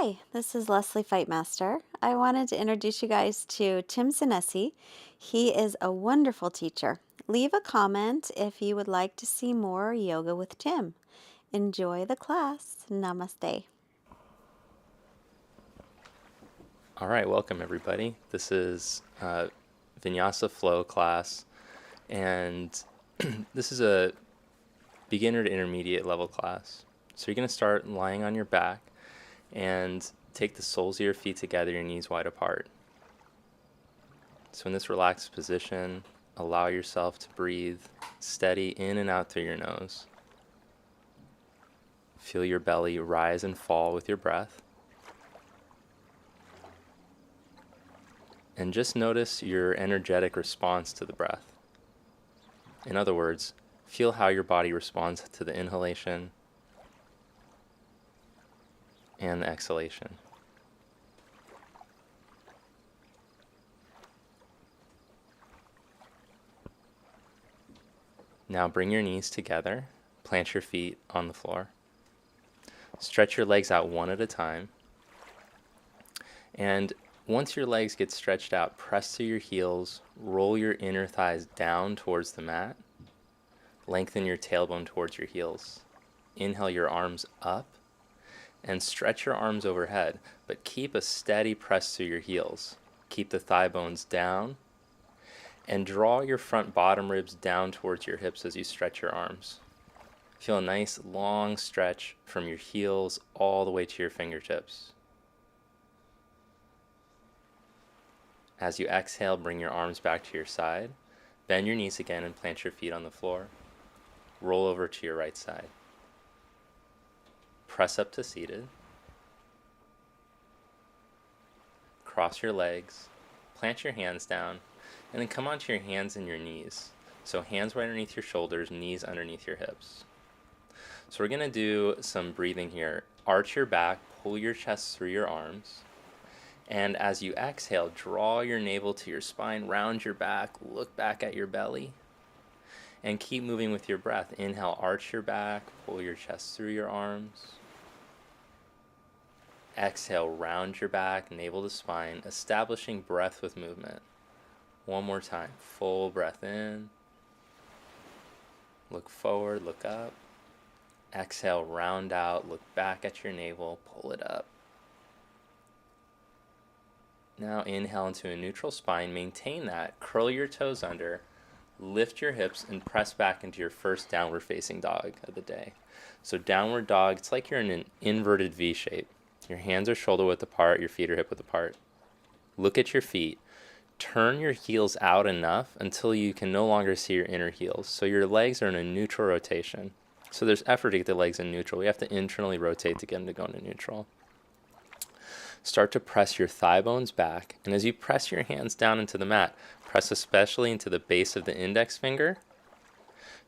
Hi, this is Leslie Fightmaster. I wanted to introduce you guys to Tim Sinesi. He is a wonderful teacher. Leave a comment if you would like to see more yoga with Tim. Enjoy the class. Namaste. All right, welcome everybody. This is Vinyasa Flow class, and this is a beginner to intermediate level class. So you're going to start lying on your back and take the soles of your feet together, your knees wide apart. So in this relaxed position, allow yourself to breathe steady in and out through your nose. Feel your belly rise and fall with your breath. And just notice your energetic response to the breath. In other words, feel how your body responds to the inhalation and the exhalation. Now bring your knees together, plant your feet on the floor. Stretch your legs out one at a time. And once your legs get stretched out, press through your heels, roll your inner thighs down towards the mat, lengthen your tailbone towards your heels. Inhale your arms up and stretch your arms overhead, but keep a steady press through your heels. Keep the thigh bones down and draw your front bottom ribs down towards your hips as you stretch your arms. Feel a nice long stretch from your heels all the way to your fingertips. As you exhale, bring your arms back to your side. Bend your knees again and plant your feet on the floor. Roll over to your right side. Press up to seated. Cross your legs. Plant your hands down. And then come onto your hands and your knees. So hands right underneath your shoulders, knees underneath your hips. So we're going to do some breathing here. Arch your back, pull your chest through your arms. And as you exhale, draw your navel to your spine, round your back, look back at your belly, and keep moving with your breath. Inhale, arch your back, pull your chest through your arms. Exhale, round your back, navel to spine, establishing breath with movement. One more time, full breath in. Look forward, look up. Exhale, round out, look back at your navel, pull it up. Now inhale into a neutral spine, maintain that, curl your toes under, lift your hips, and press back into your first downward facing dog of the day. So downward dog, it's like you're in an inverted V shape. Your hands are shoulder width apart, your feet are hip width apart. Look at your feet. Turn your heels out enough until you can no longer see your inner heels. So your legs are in a neutral rotation. So there's effort to get the legs in neutral. We have to internally rotate to get them to go into neutral. Start to press your thigh bones back, and as you press your hands down into the mat, press especially into the base of the index finger.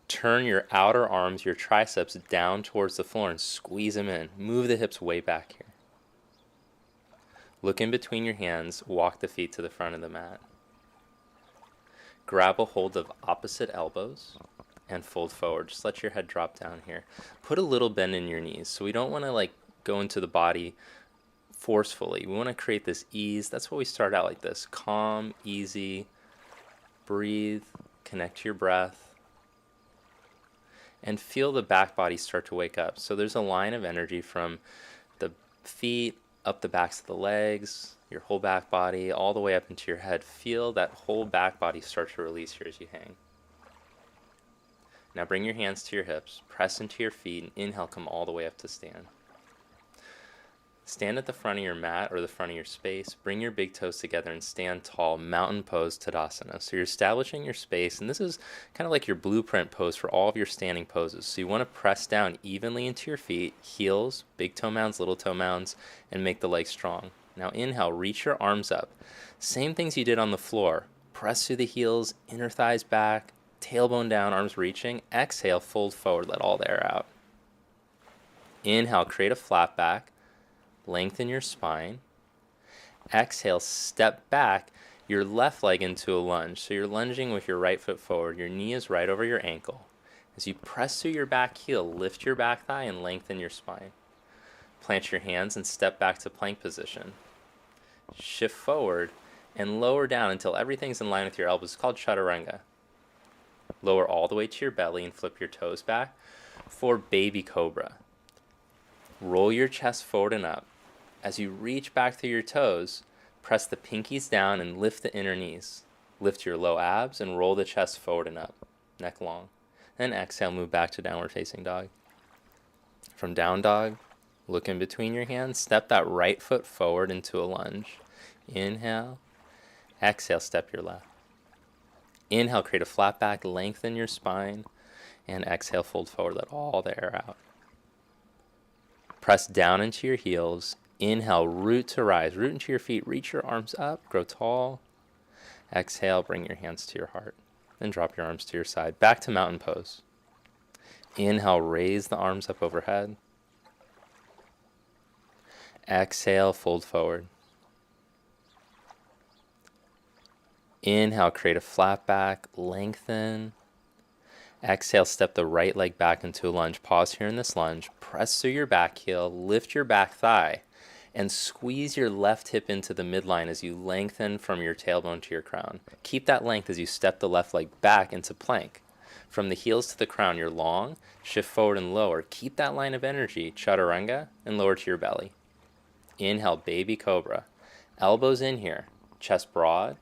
Turn your outer arms, your triceps, down towards the floor and squeeze them in. Move the hips way back here. Look in between your hands, walk the feet to the front of the mat. Grab a hold of opposite elbows and fold forward. Just let your head drop down here. Put a little bend in your knees. So we don't want to go into the body forcefully. We want to create this ease. That's why we start out like this. Calm, easy, breathe, connect to your breath, and feel the back body start to wake up. So there's a line of energy from the feet, up the backs of the legs, your whole back body, all the way up into your head. Feel that whole back body start to release here as you hang. Now bring your hands to your hips, press into your feet, and inhale, come all the way up to stand. Stand at the front of your mat or the front of your space. Bring your big toes together and stand tall, mountain pose, Tadasana. So you're establishing your space, and this is kind of like your blueprint pose for all of your standing poses. So you want to press down evenly into your feet, heels, big toe mounds, little toe mounds, and make the legs strong. Now inhale, reach your arms up. Same things you did on the floor. Press through the heels, inner thighs back, tailbone down, arms reaching. Exhale, fold forward, let all the air out. Inhale, create a flat back. Lengthen your spine. Exhale, step back your left leg into a lunge. So you're lunging with your right foot forward. Your knee is right over your ankle. As you press through your back heel, lift your back thigh and lengthen your spine. Plant your hands and step back to plank position. Shift forward and lower down until everything's in line with your elbows. It's called chaturanga. Lower all the way to your belly and flip your toes back for baby cobra. Roll your chest forward and up. As you reach back through your toes, press the pinkies down and lift the inner knees. Lift your low abs and roll the chest forward and up, neck long. Then exhale, move back to downward facing dog. From down dog, look in between your hands, step that right foot forward into a lunge. Inhale, exhale, step your left. Inhale, create a flat back, lengthen your spine, and exhale, fold forward, let all the air out. Press down into your heels. Inhale, root to rise, root into your feet, reach your arms up, grow tall. Exhale, bring your hands to your heart. Then drop your arms to your side. Back to mountain pose. Inhale, raise the arms up overhead. Exhale, fold forward. Inhale, create a flat back, lengthen. Exhale, step the right leg back into a lunge. Pause here in this lunge. Press through your back heel, lift your back thigh, and squeeze your left hip into the midline as you lengthen from your tailbone to your crown. Keep that length as you step the left leg back into plank. From the heels to the crown, you're long, shift forward and lower. Keep that line of energy, chaturanga, and lower to your belly. Inhale, baby cobra. Elbows in here, chest broad.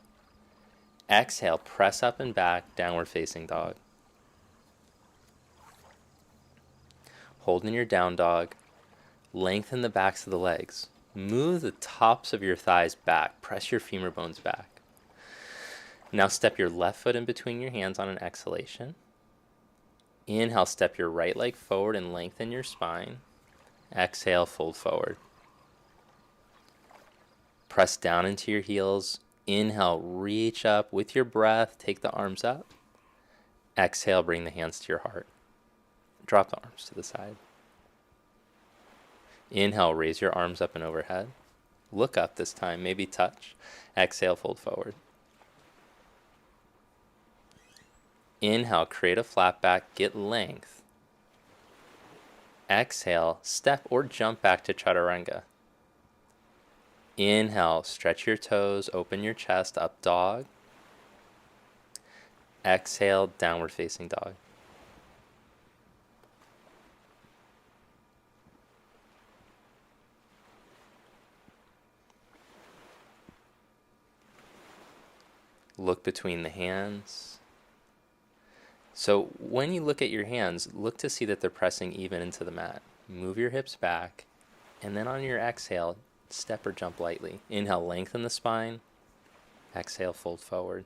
Exhale, press up and back, downward facing dog. Hold in your down dog. Lengthen the backs of the legs. Move the tops of your thighs back. Press your femur bones back. Now step your left foot in between your hands on an exhalation. Inhale, step your right leg forward and lengthen your spine. Exhale, fold forward. Press down into your heels. Inhale, reach up with your breath. Take the arms up. Exhale, bring the hands to your heart. Drop the arms to the side. Inhale, raise your arms up and overhead. Look up this time, maybe touch. Exhale, fold forward. Inhale, create a flat back, get length. Exhale, step or jump back to chaturanga. Inhale, stretch your toes, open your chest, up dog. Exhale, downward facing dog. Look between the hands. So when you look at your hands, look to see that they're pressing even into the mat. Move your hips back, and then on your exhale, step or jump lightly. Inhale, lengthen the spine. Exhale, fold forward.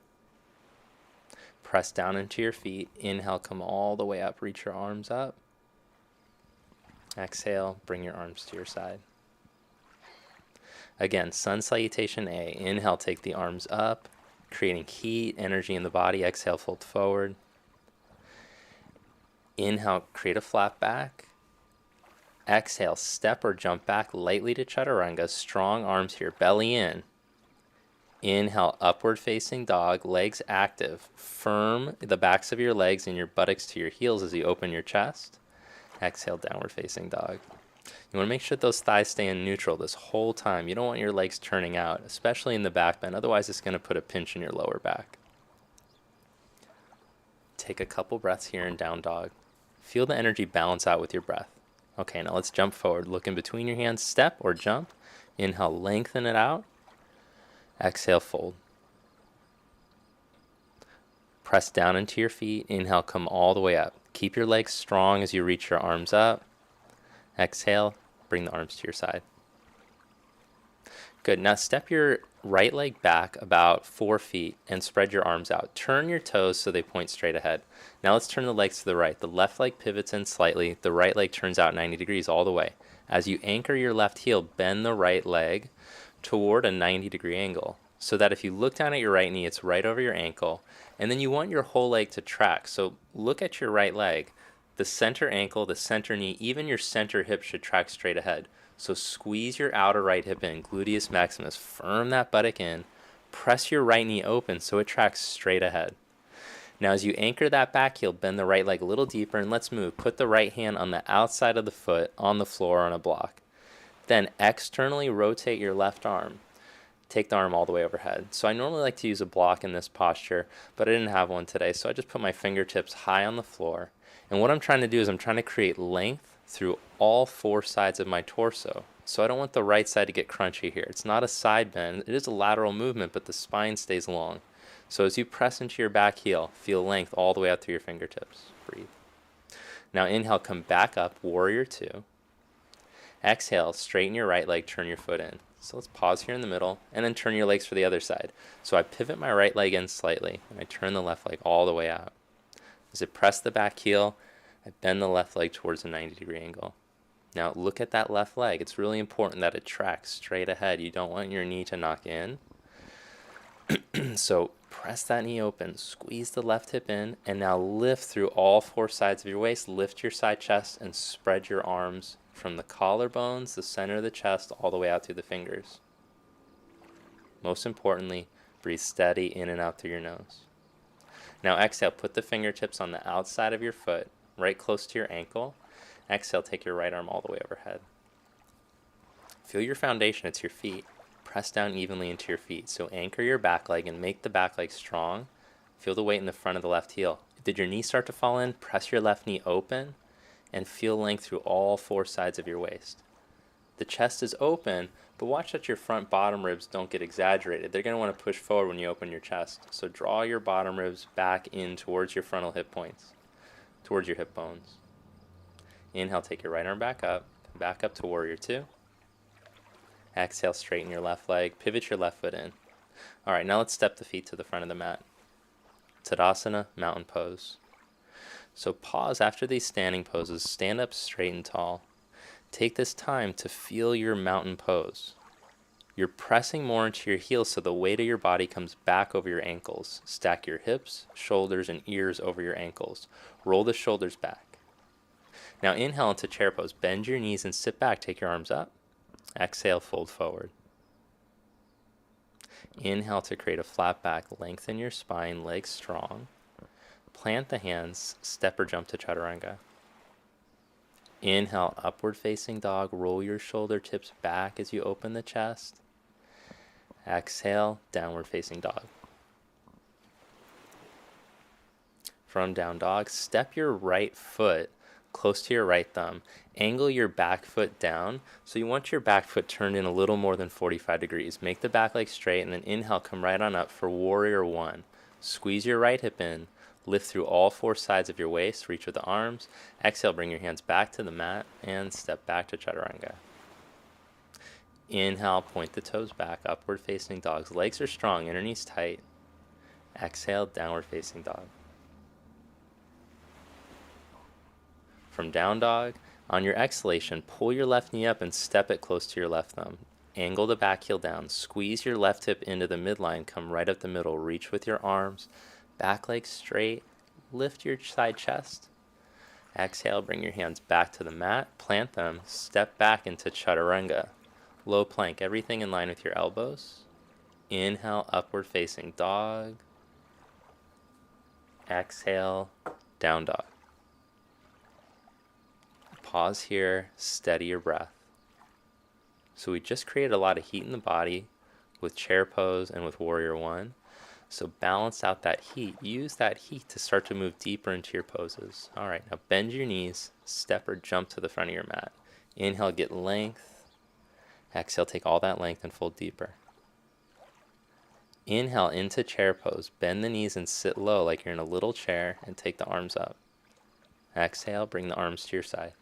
Press down into your feet. Inhale, come all the way up. Reach your arms up. Exhale, bring your arms to your side. Again, sun salutation A. Inhale, take the arms up, creating heat, energy in the body. Exhale, fold forward. Inhale, create a flat back. Exhale, step or jump back lightly to chaturanga. Strong arms here, belly in. Inhale, upward facing dog, legs active. Firm the backs of your legs and your buttocks to your heels as you open your chest. Exhale, downward facing dog. You want to make sure those thighs stay in neutral this whole time. You don't want your legs turning out, especially in the back bend. Otherwise, it's going to put a pinch in your lower back. Take a couple breaths here in down dog. Feel the energy balance out with your breath. Okay, now let's jump forward. Look in between your hands, step or jump. Inhale, lengthen it out. Exhale, fold. Press down into your feet. Inhale, come all the way up. Keep your legs strong as you reach your arms up. Exhale, bring the arms to your side. Good. Now step your right leg back about 4 feet and spread your arms out. Turn your toes so they point straight ahead. Now let's turn the legs to the right. The left leg pivots in slightly. The right leg turns out 90 degrees all the way. As you anchor your left heel, bend the right leg toward a 90-degree angle so that if you look down at your right knee, it's right over your ankle. And then you want your whole leg to track. So look at your right leg. The center ankle, the center knee, even your center hip should track straight ahead. So squeeze your outer right hip in, gluteus maximus, firm that buttock in, press your right knee open so it tracks straight ahead. Now as you anchor that back heel, bend the right leg a little deeper and let's move. Put the right hand on the outside of the foot on the floor on a block. Then externally rotate your left arm. Take the arm all the way overhead. So I normally like to use a block in this posture, but I didn't have one today, so I just put my fingertips high on the floor. And what I'm trying to do is I'm trying to create length through all four sides of my torso. So I don't want the right side to get crunchy here. It's not a side bend, it is a lateral movement, but the spine stays long. So as you press into your back heel, feel length all the way out through your fingertips. Breathe. Now inhale, come back up, warrior two. Exhale, straighten your right leg, turn your foot in. So let's pause here in the middle, and then turn your legs for the other side. So I pivot my right leg in slightly, and I turn the left leg all the way out. As I press the back heel, I bend the left leg towards a 90-degree angle. Now look at that left leg. It's really important that it tracks straight ahead. You don't want your knee to knock in. So press that knee open, squeeze the left hip in, and now lift through all four sides of your waist. Lift your side chest and spread your arms from the collarbones, the center of the chest, all the way out through the fingers. Most importantly, breathe steady in and out through your nose. Now exhale, put the fingertips on the outside of your foot, right close to your ankle. Exhale, take your right arm all the way overhead. Feel your foundation, it's your feet. Press down evenly into your feet. So anchor your back leg and make the back leg strong. Feel the weight in the front of the left heel. Did your knee start to fall in? Press your left knee open and feel length through all four sides of your waist. The chest is open, but watch that your front bottom ribs don't get exaggerated. They're going to want to push forward when you open your chest. So draw your bottom ribs back in towards your frontal hip points, towards your hip bones. Inhale, take your right arm back up to warrior two. Exhale, straighten your left leg, pivot your left foot in. All right, now let's step the feet to the front of the mat. Tadasana, mountain pose. So pause after these standing poses, stand up straight and tall. Take this time to feel your mountain pose. You're pressing more into your heels so the weight of your body comes back over your ankles. Stack your hips, shoulders, and ears over your ankles. Roll the shoulders back. Now inhale into chair pose. Bend your knees and sit back. Take your arms up. Exhale, fold forward. Inhale to create a flat back. Lengthen your spine, legs strong. Plant the hands, step or jump to chaturanga. Inhale, upward facing dog. Roll your shoulder tips back as you open the chest. Exhale, downward facing dog. From down dog, step your right foot close to your right thumb. Angle your back foot down. So you want your back foot turned in a little more than 45 degrees. Make the back leg straight, and then inhale, come right on up for warrior one. Squeeze your right hip in. Lift through all four sides of your waist. Reach with the arms. Exhale, bring your hands back to the mat and step back to chaturanga. Inhale, point the toes back, upward facing dogs. Legs are strong, inner knees tight. Exhale, downward facing dog. From down dog, on your exhalation, pull your left knee up and step it close to your left thumb. Angle the back heel down. Squeeze your left hip into the midline. Come right up the middle. Reach with your arms. Back leg straight. Lift your side chest. Exhale, bring your hands back to the mat. Plant them. Step back into chaturanga. Low plank. Everything in line with your elbows. Inhale, upward facing dog. Exhale, down dog. Pause here, steady your breath. So we just created a lot of heat in the body with chair pose and with warrior one. So balance out that heat. Use that heat to start to move deeper into your poses. All right, now bend your knees, step or jump to the front of your mat. Inhale, get length. Exhale, take all that length and fold deeper. Inhale into chair pose. Bend the knees and sit low like you're in a little chair and take the arms up. Exhale, bring the arms to your side.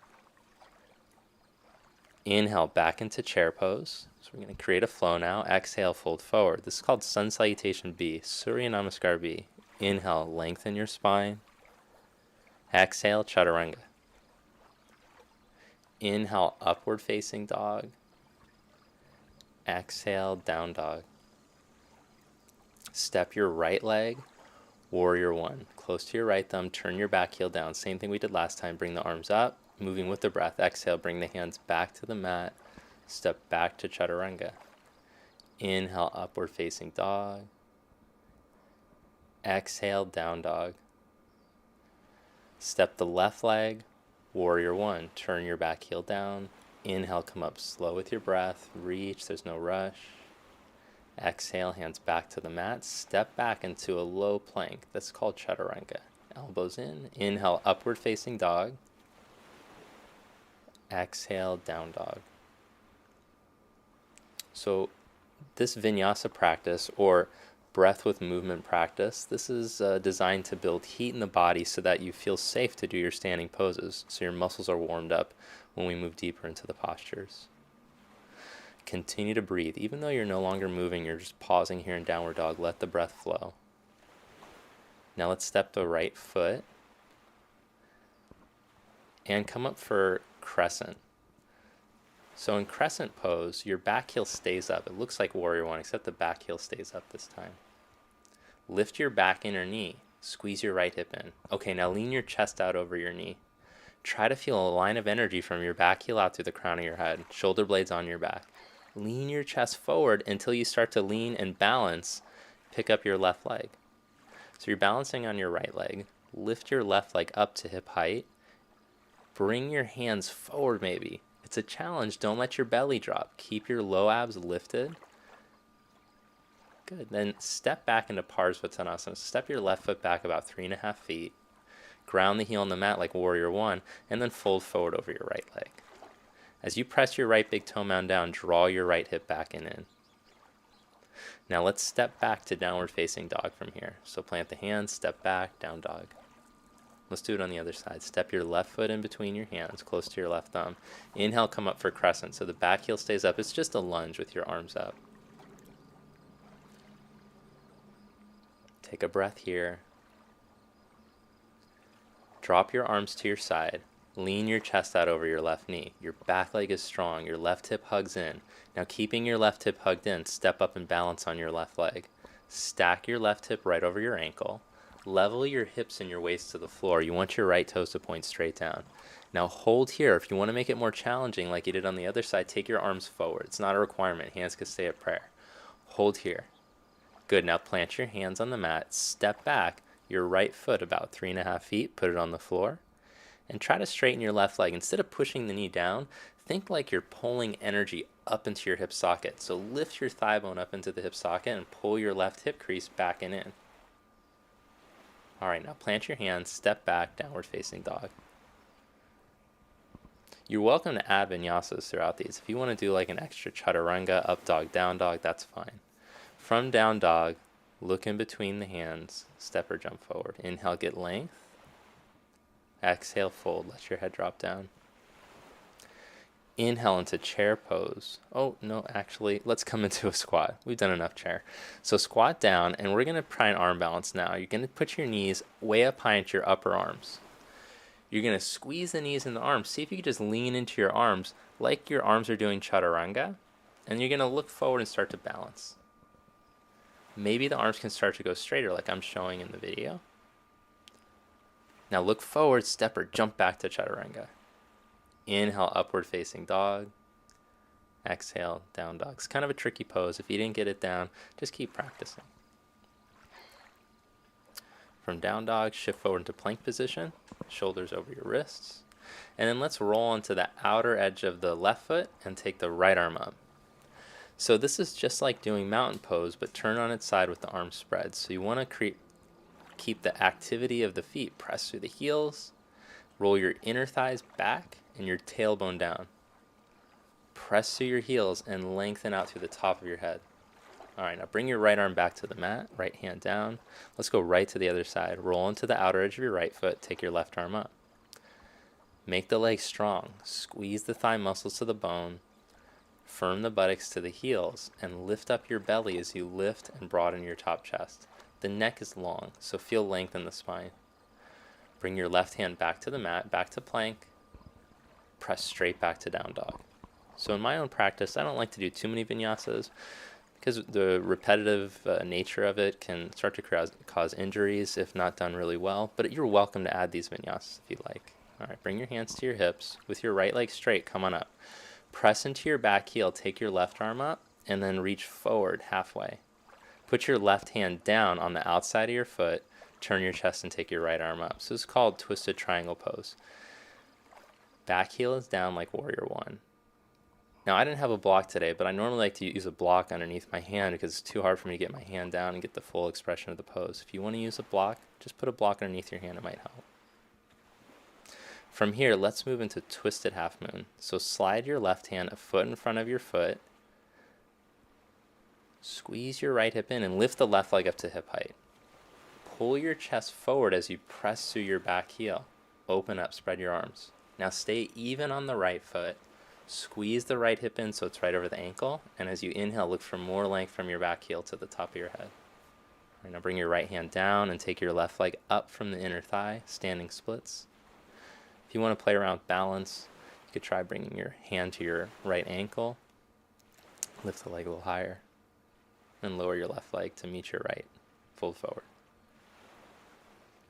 Inhale, back into chair pose. So we're going to create a flow now. Exhale, fold forward. This is called Sun Salutation B, Surya Namaskar B. Inhale, lengthen your spine. Exhale, chaturanga. Inhale, upward facing dog. Exhale, down dog. Step your right leg, warrior one. Close to your right thumb, turn your back heel down. Same thing we did last time. Bring the arms up. Moving with the breath. Exhale, bring the hands back to the mat. Step back to chaturanga. Inhale, upward facing dog. Exhale, down dog. Step the left leg, warrior one. Turn your back heel down. Inhale, come up slow with your breath. Reach, there's no rush. Exhale, hands back to the mat. Step back into a low plank. That's called chaturanga. Elbows in. Inhale, upward facing dog. Exhale, down dog. So this vinyasa practice, or breath with movement practice, this is designed to build heat in the body so that you feel safe to do your standing poses, so your muscles are warmed up when we move deeper into the postures. Continue to breathe. Even though you're no longer moving, you're just pausing here in downward dog. Let the breath flow. Now let's step the right foot and come up for crescent. So in crescent pose, your back heel stays up. It looks like warrior one, except the back heel stays up this time. Lift your back inner knee. Squeeze your right hip in. Okay, now lean your chest out over your knee. Try to feel a line of energy from your back heel out through the crown of your head. Shoulder blades on your back. Lean your chest forward until you start to lean and balance. Pick up your left leg. So you're balancing on your right leg. Lift your left leg up to hip height. Bring your hands forward maybe. It's a challenge. Don't let your belly drop. Keep your low abs lifted. Good. Then step back into Parsvottanasana. Step your left foot back about 3.5 feet. Ground the heel on the mat like warrior one, and then fold forward over your right leg. As you press your right big toe mound down, draw your right hip back and in. Now let's step back to downward facing dog from here. So plant the hands, step back, down dog. Let's do it on the other side. Step your left foot in between your hands, close to your left thumb. Inhale, come up for crescent. So the back heel stays up. It's just a lunge with your arms up. Take a breath here. Drop your arms to your side. Lean your chest out over your left knee. Your back leg is strong. Your left hip hugs in. Now keeping your left hip hugged in, step up and balance on your left leg. Stack your left hip right over your ankle. Level your hips and your waist to the floor. You want your right toes to point straight down. Now hold here. If you want to make it more challenging like you did on the other side, take your arms forward. It's not a requirement. Hands can stay at prayer. Hold here. Good. Now plant your hands on the mat. Step back. Your right foot about 3.5 feet. Put it on the floor. And try to straighten your left leg. Instead of pushing the knee down, think like you're pulling energy up into your hip socket. So lift your thigh bone up into the hip socket and pull your left hip crease back and in. All right, now plant your hands, step back, downward facing dog. You're welcome to add vinyasas throughout these. If you want to do like an extra chaturanga, up dog, down dog, that's fine. From down dog, look in between the hands, step or jump forward. Inhale, get length. Exhale, fold, let your head drop down. Inhale into chair pose. Oh, no, actually, let's come into a squat. We've done enough chair. So squat down, and we're going to try an arm balance now. You're going to put your knees way up high into your upper arms. You're going to squeeze the knees in the arms. See if you can just lean into your arms like your arms are doing chaturanga, and you're going to look forward and start to balance. Maybe the arms can start to go straighter like I'm showing in the video. Now look forward, step or jump back to chaturanga. Inhale, upward facing dog. Exhale, down dog. It's kind of a tricky pose. If you didn't get it down, just keep practicing. From down dog, shift forward into plank position. Shoulders over your wrists. And then let's roll onto the outer edge of the left foot and take the right arm up. So this is just like doing mountain pose, but turn on its side with the arms spread. So you want to keep the activity of the feet. Press through the heels. Roll your inner thighs back and your tailbone down. Press through your heels and lengthen out through the top of your head. All right, now bring your right arm back to the mat, right hand down. Let's go right to the other side. Roll into the outer edge of your right foot. Take your left arm up. Make the legs strong. Squeeze the thigh muscles to the bone. Firm the buttocks to the heels and lift up your belly as you lift and broaden your top chest. The neck is long, so feel length in the spine. Bring your left hand back to the mat, back to plank. Press straight back to down dog. So in my own practice, I don't like to do too many vinyasas because the repetitive nature of it can start to cause injuries if not done really well. But you're welcome to add these vinyasas if you like. All right, bring your hands to your hips. With your right leg straight, come on up. Press into your back heel, take your left arm up, and then reach forward halfway. Put your left hand down on the outside of your foot, turn your chest and take your right arm up. So it's called twisted triangle pose. Back heel is down like warrior one. Now, I didn't have a block today, but I normally like to use a block underneath my hand because it's too hard for me to get my hand down and get the full expression of the pose. If you want to use a block, just put a block underneath your hand, it might help. From here, let's move into twisted half moon. So slide your left hand a foot in front of your foot, squeeze your right hip in, and lift the left leg up to hip height. Pull your chest forward as you press through your back heel. Open up, spread your arms. Now stay even on the right foot. Squeeze the right hip in so it's right over the ankle, and as you inhale, look for more length from your back heel to the top of your head. All right, now bring your right hand down and take your left leg up from the inner thigh, standing splits. If you want to play around with balance, you could try bringing your hand to your right ankle, lift the leg a little higher, and lower your left leg to meet your right, fold forward.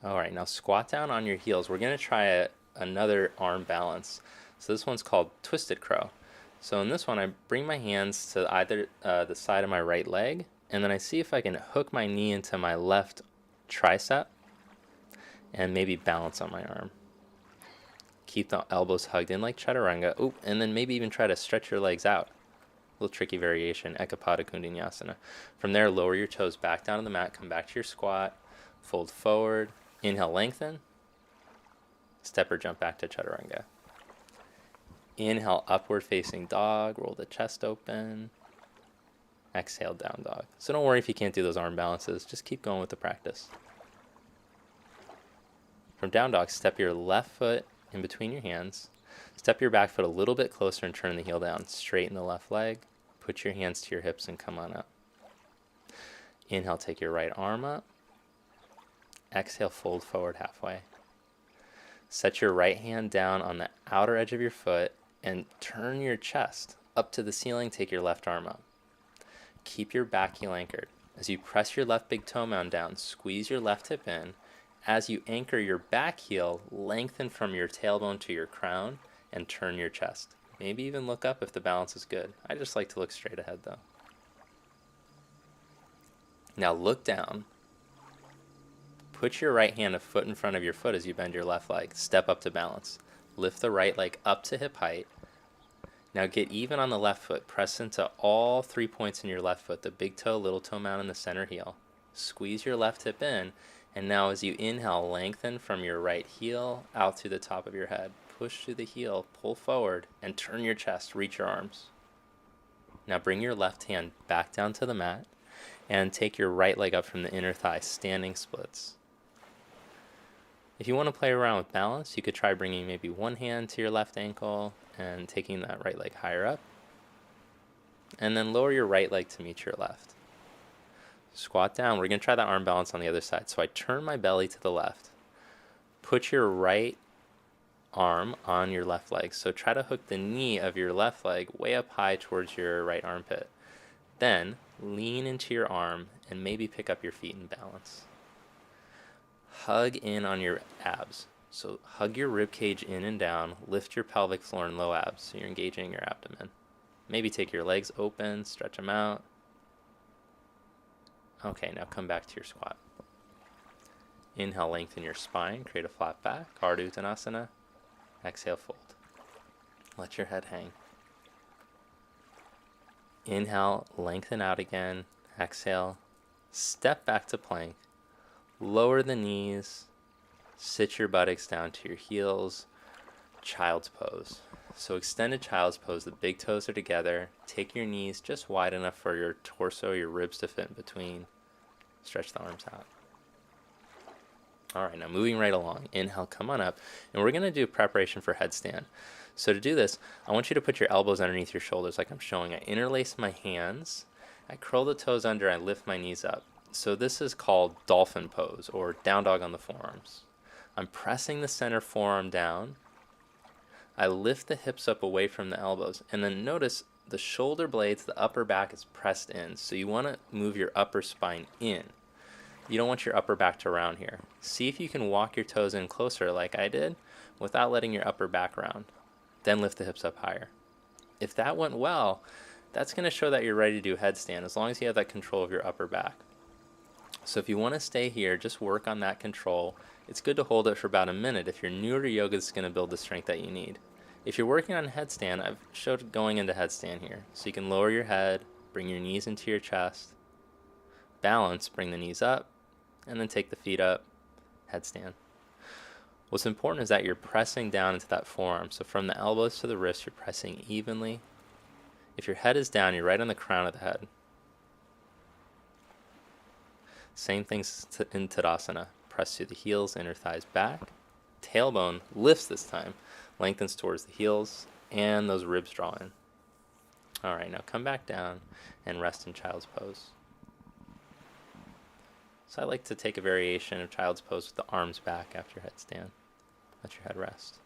All right, now squat down on your heels. We're going to try another arm balance. So this one's called Twisted Crow. So in this one, I bring my hands to either the side of my right leg, and then I see if I can hook my knee into my left tricep and maybe balance on my arm. Keep the elbows hugged in like chaturanga. Oop, and then maybe even try to stretch your legs out. A little tricky variation, Ekapada Kundinasana. From there, lower your toes back down to the mat, come back to your squat, fold forward, inhale, lengthen, step or jump back to chaturanga. Inhale, upward facing dog, roll the chest open. Exhale, down dog. So don't worry if you can't do those arm balances, just keep going with the practice. From down dog, step your left foot in between your hands. Step your back foot a little bit closer and turn the heel down. Straighten the left leg. Put your hands to your hips and come on up. Inhale, take your right arm up. Exhale, fold forward halfway. Set your right hand down on the outer edge of your foot and turn your chest up to the ceiling. Take your left arm up. Keep your back heel anchored. As you press your left big toe mound down, squeeze your left hip in. As you anchor your back heel, lengthen from your tailbone to your crown and turn your chest. Maybe even look up if the balance is good. I just like to look straight ahead though. Now look down. Put your right hand a foot in front of your foot as you bend your left leg. Step up to balance. Lift the right leg up to hip height. Now get even on the left foot. Press into all 3 points in your left foot, the big toe, little toe mound, and the center heel. Squeeze your left hip in, and now as you inhale, lengthen from your right heel out to the top of your head. Push through the heel, pull forward, and turn your chest, reach your arms. Now bring your left hand back down to the mat, and take your right leg up from the inner thigh, standing splits. If you want to play around with balance, you could try bringing maybe one hand to your left ankle and taking that right leg higher up. And then lower your right leg to meet your left. Squat down. We're going to try that arm balance on the other side. So I turn my belly to the left. Put your right arm on your left leg. So try to hook the knee of your left leg way up high towards your right armpit. Then lean into your arm and maybe pick up your feet in balance. Hug in on your abs. So hug your rib cage in and down. Lift your pelvic floor and low abs so you're engaging your abdomen. Maybe take your legs open, stretch them out. Okay, now come back to your squat. Inhale, lengthen your spine, create a flat back, Ardha Uttanasana. Exhale, fold. Let your head hang. Inhale, lengthen out again. Exhale, step back to plank. Lower the knees, sit your buttocks down to your heels, child's pose. So extended child's pose, the big toes are together. Take your knees just wide enough for your torso, your ribs to fit in between. Stretch the arms out. All right, now moving right along. Inhale, come on up. And we're going to do preparation for headstand. So to do this, I want you to put your elbows underneath your shoulders like I'm showing. I interlace my hands. I curl the toes under. I lift my knees up. So this is called dolphin pose or down dog on the forearms. I'm pressing the center forearm down. I lift the hips up away from the elbows. And then notice the shoulder blades, the upper back is pressed in. So you want to move your upper spine in. You don't want your upper back to round here. See if you can walk your toes in closer like I did without letting your upper back round. Then lift the hips up higher. If that went well, that's going to show that you're ready to do headstand as long as you have that control of your upper back. So if you want to stay here, just work on that control. It's good to hold it for about a minute. If you're newer to yoga, it's going to build the strength that you need. If you're working on headstand, I've showed going into headstand here. So you can lower your head, bring your knees into your chest, balance, bring the knees up, and then take the feet up, headstand. What's important is that you're pressing down into that forearm. So from the elbows to the wrists, you're pressing evenly. If your head is down, you're right on the crown of the head. Same thing in Tadasana. Press through the heels, inner thighs back. Tailbone lifts this time, lengthens towards the heels, and those ribs draw in. All right, now come back down and rest in child's pose. So I like to take a variation of child's pose with the arms back after headstand. Let your head rest.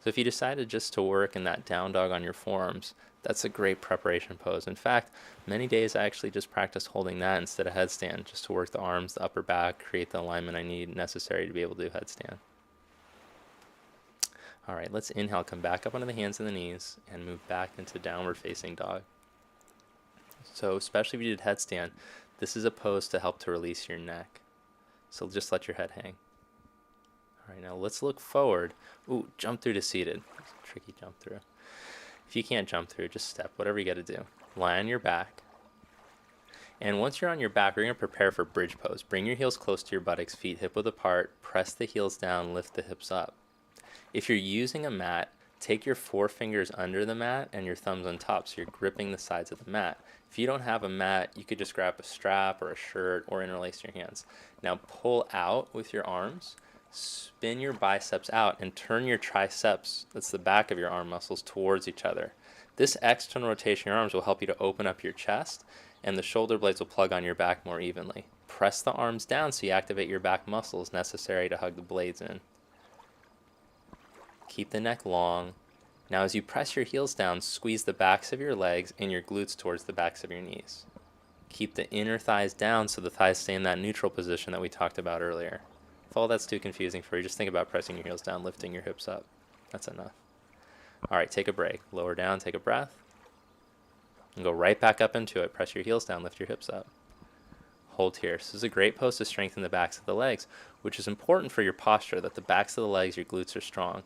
So if you decided just to work in that down dog on your forearms, that's a great preparation pose. In fact, many days I actually just practice holding that instead of headstand, just to work the arms, the upper back, create the alignment I need necessary to be able to do headstand. All right, let's inhale, come back up onto the hands and the knees, and move back into downward facing dog. So especially if you did headstand, this is a pose to help to release your neck. So just let your head hang. All right, now let's look forward. Ooh, jump through to seated. It's a tricky jump through. If you can't jump through, just step, whatever you got to do. Lie on your back. And once you're on your back, we're going to prepare for bridge pose. Bring your heels close to your buttocks, feet hip width apart, press the heels down, lift the hips up. If you're using a mat, take your forefingers under the mat and your thumbs on top, so you're gripping the sides of the mat. If you don't have a mat, you could just grab a strap or a shirt or interlace your hands. Now pull out with your arms, spin your biceps out, and turn your triceps, that's the back of your arm muscles, towards each other. This external rotation of your arms will help you to open up your chest, and the shoulder blades will plug on your back more evenly. Press the arms down so you activate your back muscles necessary to hug the blades in. Keep the neck long. Now as you press your heels down, squeeze the backs of your legs and your glutes towards the backs of your knees. Keep the inner thighs down so the thighs stay in that neutral position that we talked about earlier. If all that's too confusing for you, just think about pressing your heels down, lifting your hips up. That's enough. All right, take a break. Lower down, take a breath. And go right back up into it. Press your heels down, lift your hips up. Hold here. This is a great pose to strengthen the backs of the legs, which is important for your posture, that the backs of the legs, your glutes are strong.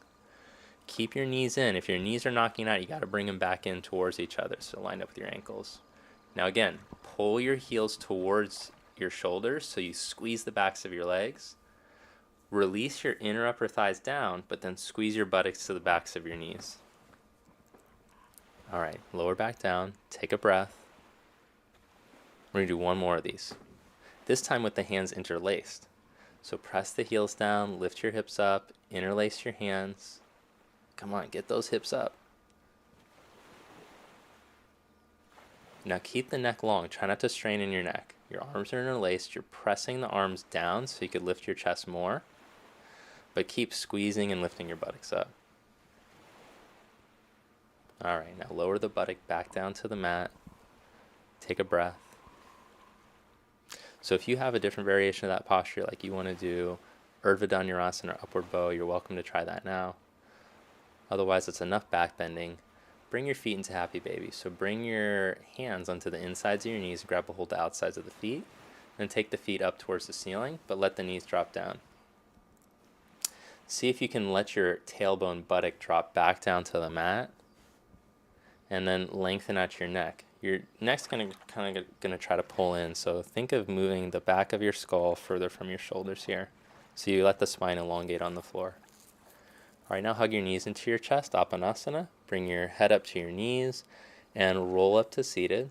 Keep your knees in. If your knees are knocking out, you got to bring them back in towards each other, so line up with your ankles. Now again, pull your heels towards your shoulders so you squeeze the backs of your legs. Release your inner upper thighs down, but then squeeze your buttocks to the backs of your knees. All right, lower back down, take a breath. We're going to do one more of these. This time with the hands interlaced. So press the heels down, lift your hips up, interlace your hands. Come on, get those hips up. Now keep the neck long. Try not to strain in your neck. Your arms are interlaced. You're pressing the arms down so you could lift your chest more. But keep squeezing and lifting your buttocks up. All right, now lower the buttock back down to the mat. Take a breath. So if you have a different variation of that posture, like you want to do Urdhva Dhanurasana or upward bow, you're welcome to try that now. Otherwise, it's enough back bending. Bring your feet into happy baby. So bring your hands onto the insides of your knees, grab a hold the outsides of the feet, and take the feet up towards the ceiling, but let the knees drop down. See if you can let your tailbone buttock drop back down to the mat, and then lengthen out your neck. Your neck's kind of try to pull in, so think of moving the back of your skull further from your shoulders here. So you let the spine elongate on the floor. All right, now hug your knees into your chest, Apanasana. Bring your head up to your knees and roll up to seated.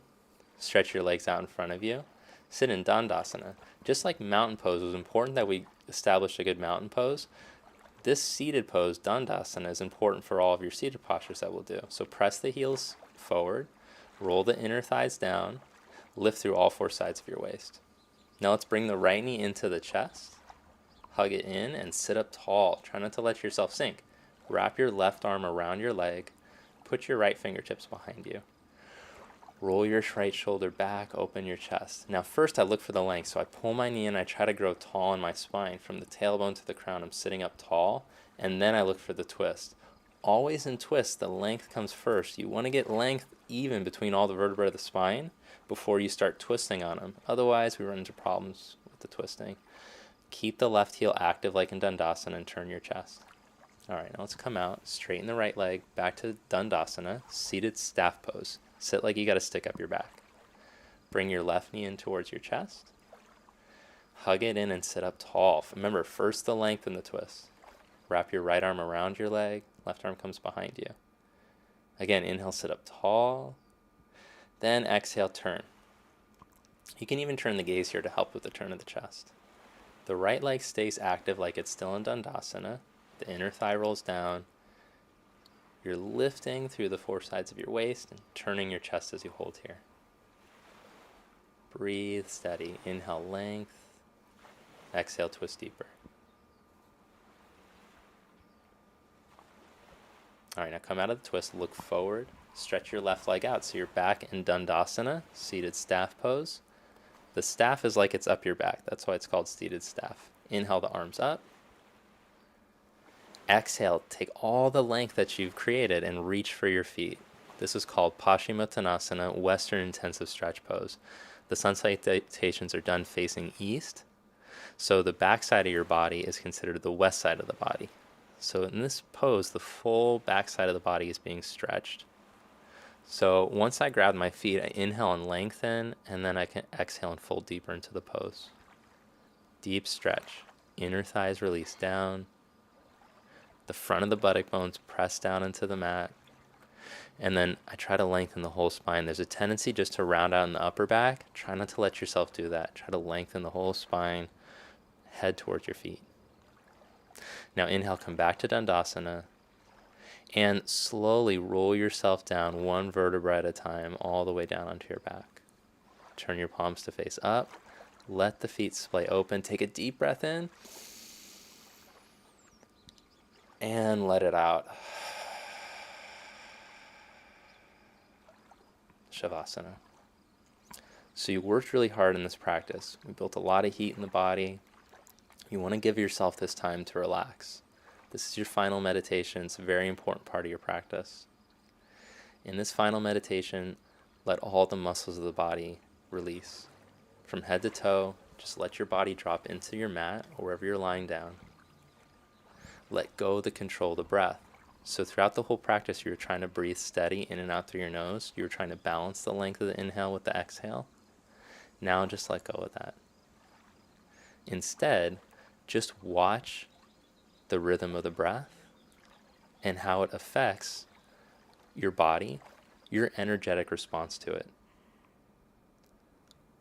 Stretch your legs out in front of you. Sit in Dandasana. Just like mountain pose, it was important that we establish a good mountain pose. This seated pose, Dandasana, is important for all of your seated postures that we'll do. So press the heels forward, roll the inner thighs down, lift through all four sides of your waist. Now let's bring the right knee into the chest. Hug it in and sit up tall. Try not to let yourself sink. Wrap your left arm around your leg. Put your right fingertips behind you. Roll your right shoulder back, open your chest. Now first I look for the length, so I pull my knee in, I try to grow tall in my spine. From the tailbone to the crown, I'm sitting up tall, and then I look for the twist. Always in twist, the length comes first. You want to get length even between all the vertebrae of the spine before you start twisting on them. Otherwise, we run into problems with the twisting. Keep the left heel active like in Dandasana and turn your chest. All right, now let's come out, straighten the right leg, back to Dandasana, seated staff pose. Sit like you got to stick up your back. Bring your left knee in towards your chest. Hug it in and sit up tall. Remember, first the length and the twist. Wrap your right arm around your leg, left arm comes behind you. Again, inhale, sit up tall. Then exhale, turn. You can even turn the gaze here to help with the turn of the chest. The right leg stays active like it's still in Dandasana. The inner thigh rolls down. You're lifting through the four sides of your waist and turning your chest as you hold here. Breathe steady. Inhale, length. Exhale, twist deeper. All right, now come out of the twist, look forward. Stretch your left leg out so you're back in Dandasana, seated staff pose. The staff is like it's up your back. That's why it's called seated staff. Inhale the arms up. Exhale, take all the length that you've created and reach for your feet. This is called Paschimottanasana, Western Intensive Stretch Pose. The sun salutations are done facing east, so the back side of your body is considered the west side of the body. So in this pose, the full back side of the body is being stretched. So once I grab my feet, I inhale and lengthen, and then I can exhale and fold deeper into the pose. Deep stretch. Inner thighs release down. The front of the buttock bones press down into the mat. And then I try to lengthen the whole spine. There's a tendency just to round out in the upper back. Try not to let yourself do that. Try to lengthen the whole spine. Head towards your feet. Now inhale, come back to Dandasana. And slowly roll yourself down one vertebra at a time, all the way down onto your back. Turn your palms to face up. Let the feet splay open. Take a deep breath in. And let it out. Shavasana. So you worked really hard in this practice. We built a lot of heat in the body. You want to give yourself this time to relax. This is your final meditation. It's a very important part of your practice. In this final meditation, let all the muscles of the body release. From head to toe, just let your body drop into your mat or wherever you're lying down. Let go of the control of the breath. So throughout the whole practice, you were trying to breathe steady in and out through your nose. You were trying to balance the length of the inhale with the exhale. Now just let go of that. Instead, just watch the rhythm of the breath and how it affects your body, your energetic response to it.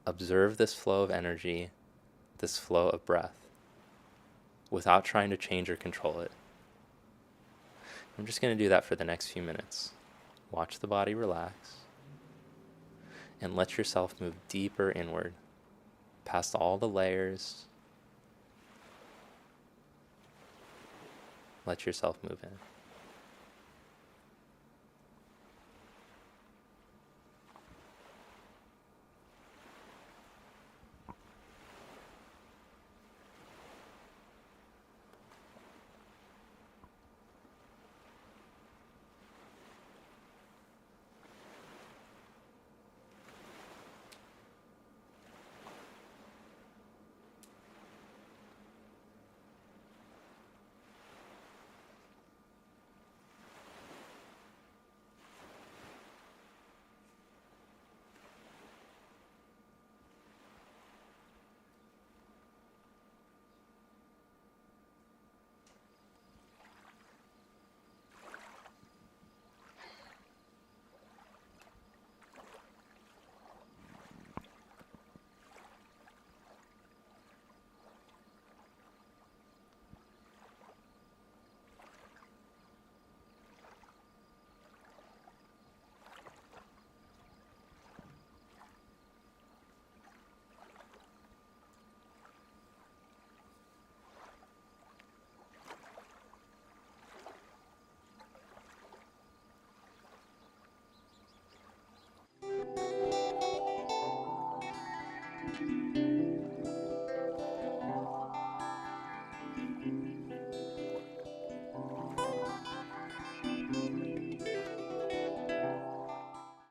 Observe this flow of energy, this flow of breath, without trying to change or control it. I'm just going to do that for the next few minutes. Watch the body relax and let yourself move deeper inward, past all the layers. Let yourself move in.